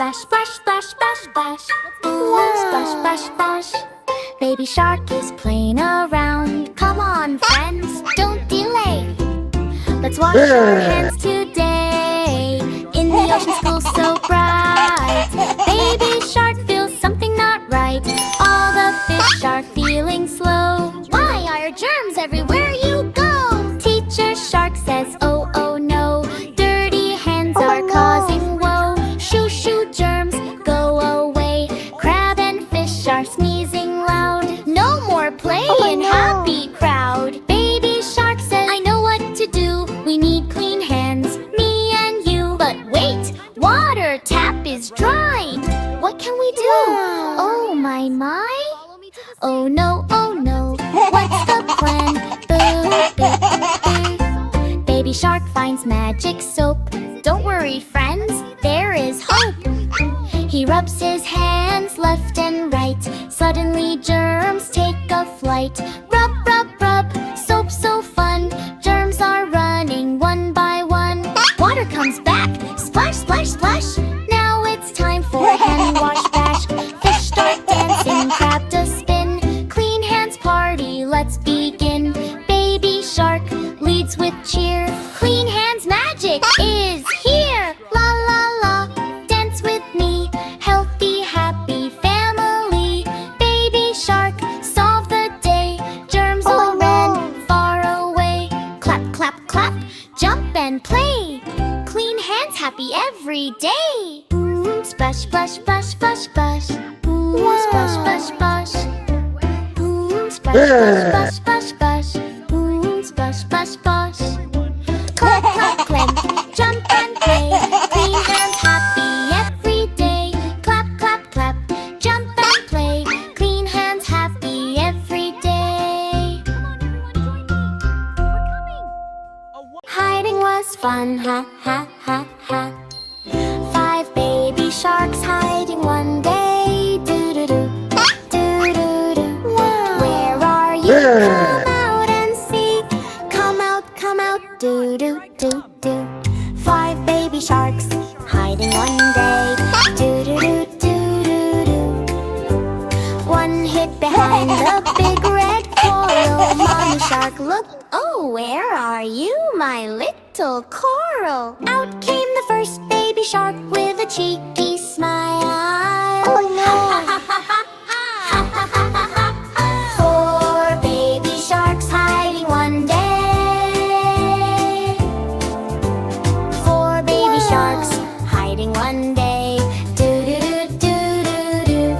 splash, splash, splash, splash, splash. Ooh, splash, splash, splash. Baby shark is playing around. Come on, friends, don't delay. Let's wash our hands today in the ocean school so bright. Baby shark feels something not right. All the fish are feeling slow. Why are germs everywhere you go? Teacher shark says, oh, oh no. Dirty hands are causing woe. Shoo, shoo, germs, go away. Crab and fish are sneezing loud. No more play in happy crowd. Baby shark says, I know what to do. We need clean hands, me and you. But wait, water tap is dry. What can we do? Oh my, my. Oh no, what's the plan? Boo, boo, boo. Baby shark finds magic soap. Don't worry, friends, there is hope. He rubs his hands left and right. Suddenly germs take a flight. Rub, rub, rub, soap so fun. Germs are running one by one. Water comes back, splash, splash, splash. Now it's time for a hand wash bash. Fish start dancing, crab does spin. Clean hands party, let's begin. Baby shark leads with cheer. Clean hands magic is here. La la la, dance with me. Healthy, happy family. Baby shark, solve the day. Germs all ran far away. Clap, clap, clap, jump and play. Clean hands happy every day. Splash, splash, splash, splash, splash. Splash, splash, splash. Splash, splash, splash, splash, splash. Splash, splash, splash. Clap, clap, clap, jump and play. Clean hands happy every day. Clap, clap, clap, jump and play. Clean hands happy every day. Hiding was fun, ha, ha, ha, ha. 5 baby sharks hiding one day. Do-do-do, do-do-do. Where are you? Come out and see. Come out, do-do-do-do. 5 baby sharks hiding one day. Do-do-do-do-do-do. One hid behind a big red coral. Mommy shark looked. Oh, where are you, my little coral? Out came the first baby shark with a cheeky smile. Oh no! 4 baby sharks hiding one day. 4 baby sharks hiding one day. Do-do-do-do-do-do.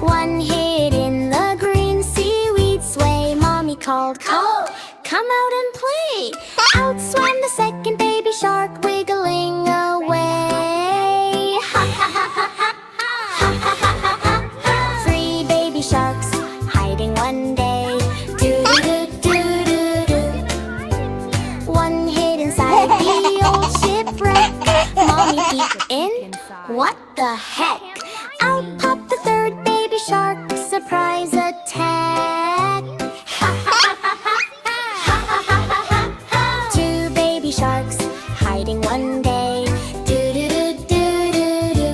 One hid in the green seaweed sway. Mommy called, come out and play. Out swam the second baby shark, wiggling away. 3 baby sharks hiding one day. Do-do-do-do-do-do. One hid inside the old shipwreck. Mommy peeked in. What the heck? Out popped the 3rd baby shark. Surprise attack. 2 baby sharks hiding one day. Do-do-do-do-do-do.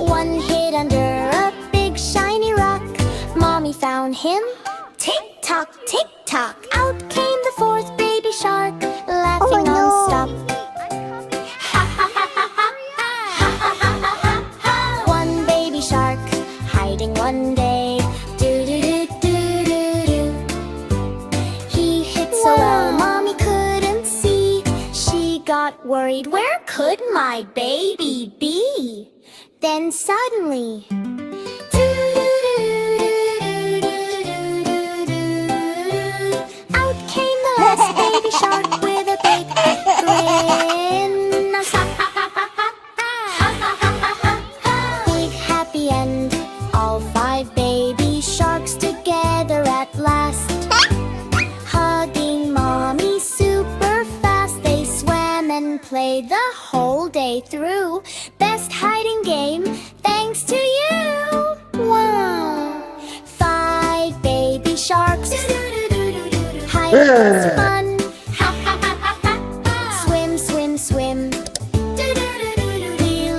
One hid under a big shiny rock. Mommy found him. Tick-tock, tick-tock. Out came the 4th baby shark, laughing non-stop. 1 baby shark hiding one day. Do-do-do-do-do-do. He hid so well, Mommy couldn't see. She got worried, where could my baby be? Then suddenly, out came the last baby shark with a big grin. Big happy end, all 5 baby sharks together at last. Hugging Mommy super fast, they swam and played the whole day through. Best hiding game, thanks to you. Wow! 5 baby sharks hiding was fun. Swim, swim, swim. We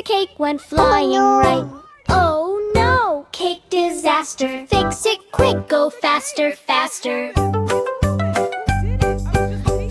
cake went flying right. Oh no! Cake disaster! Fix it quick, go faster, faster!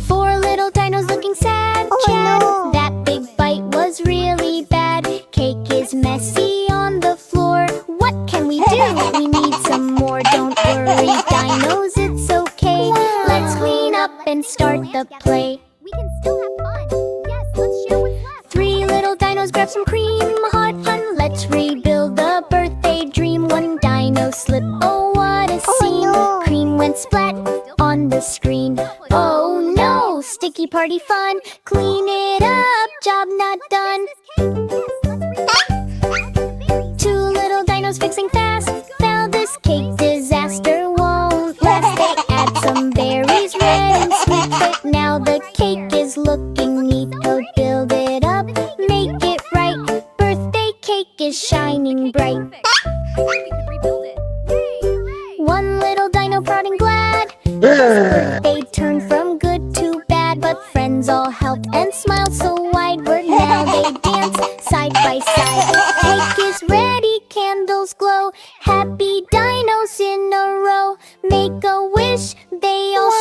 Four little dinos looking sad, Chad. That big bite was really bad. Cake is messy on the floor. What can we do? We need some more. Don't worry, dinos, it's okay. Let's clean up and start the play. We can still have fun. Yes, let's share what's left. Three little dinos grab some cream. Hot fun, let's rebuild the birthday dream. One dino slip, oh what a scene. Cream went splat on the screen. Oh no, sticky party fun. Clean it up, job not done. Two little dinos fixing fast. Found this cake disaster won't last. They add some berries, red and sweet, but now the cake is looking neat. Oh, build it up, make it right. Birthday cake is shining bright. One little dino proud and glad. Birthday turned from good to bad, but friends all helped and smiled so wide-ward. Now they dance side by side. Cake is ready, candles glow. Happy dinos in a row. Make a wish, they all